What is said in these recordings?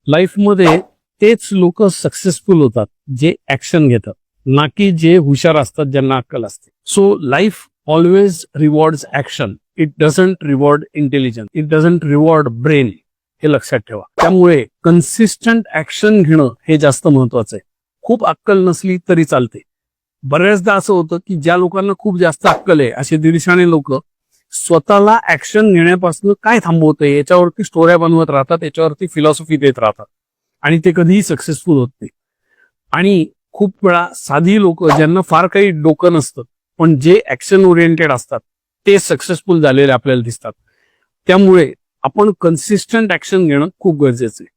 लाईफमध्ये तेच लोक सक्सेसफुल होतात जे ऍक्शन घेतात, ना की जे हुशार असतात, ज्यांना अक्कल असते. So life always rewards action. It doesn't reward intelligence, it doesn't reward brain. हे लक्षात ठेवा. त्यामुळे कन्सिस्टंट ऍक्शन घेणं हे जास्त महत्वाचं आहे. खूप अक्कल नसली तरी चालते. बऱ्याचदा असं होतं की ज्या लोकांना खूप जास्त अक्कल आहे असे दीडशाने लोक स्वतःला ऍक्शन घेण्यापासून काय थांबवतंय याच्यावरती स्टोऱ्या बनवत राहतात, याच्यावरती फिलॉसॉफी देत राहतात आणि ते कधीही सक्सेसफुल होत नाही. आणि खूप वेळा साधी लोक ज्यांना फार काही डोकं नसतं पण जे ऍक्शन ओरिएंटेड असतात ते सक्सेसफुल झालेले आपल्याला दिसतात. त्यामुळे आपण कन्सिस्टंट ऍक्शन घेणं खूप गरजेचं आहे.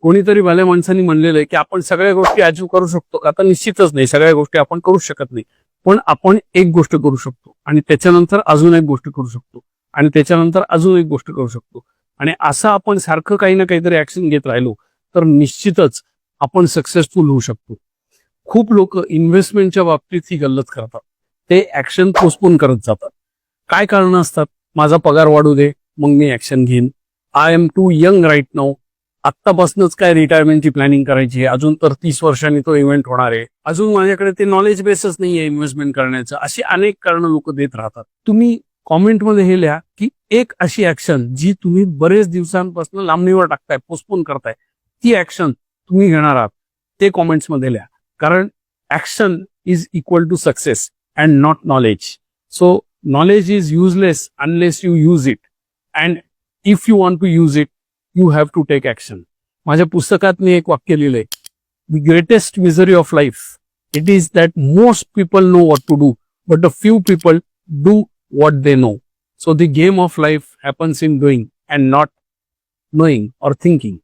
कोणीतरी भल्या माणसांनी म्हणलेलं आहे की आपण सगळ्या गोष्टी अचीव्ह करू शकतो. आता निश्चितच नाही, सगळ्या गोष्टी आपण करू शकत नाही, पण आपण एक गोष्ट करू शकतो आणि त्याच्यानंतर अजून एक गोष्ट करू शकतो आणि त्याच्यानंतर अजून एक गोष्ट करू शकतो. आणि असं आपण सारखं काही ना काहीतरी ऍक्शन घेत राहिलो तर निश्चितच आपण सक्सेसफुल होऊ शकतो. खूप लोक इन्व्हेस्टमेंटच्या बाबतीत ही गल्लत करतात. ते ऍक्शन पोस्टपोन करत जातात. काय कारण असतात? माझा पगार वाढू दे, मग मी ऍक्शन घेईन. I am too young right now. आत्तापासूनच काय रिटायरमेंटची प्लॅनिंग करायची आहे, अजून तर 30 वर्षांनी तो इव्हेंट होणार आहे, अजून माझ्याकडे ते नॉलेज बेसच नाहीये इन्व्हेस्टमेंट करण्याचं. अशी अनेक कारणं लोक देत राहतात. तुम्ही कॉमेंटमध्ये हे लिहा की एक अशी ऍक्शन जी तुम्ही बरेच दिवसांपासून लांबणीवर टाकताय, पोस्टपोन करताय, ती ऍक्शन तुम्ही घेणार आहात. ते कॉमेंट्समध्ये लिहा. कारण action is equal to success and not knowledge. So knowledge is useless unless you use it, and if you want to use it you have to take action. माझ्या पुस्तकात मी एक वाक्य लिहिलंय, the greatest misery of life it is that most people know what to do but the few people do what they know. So the game of life happens in doing and not knowing or thinking.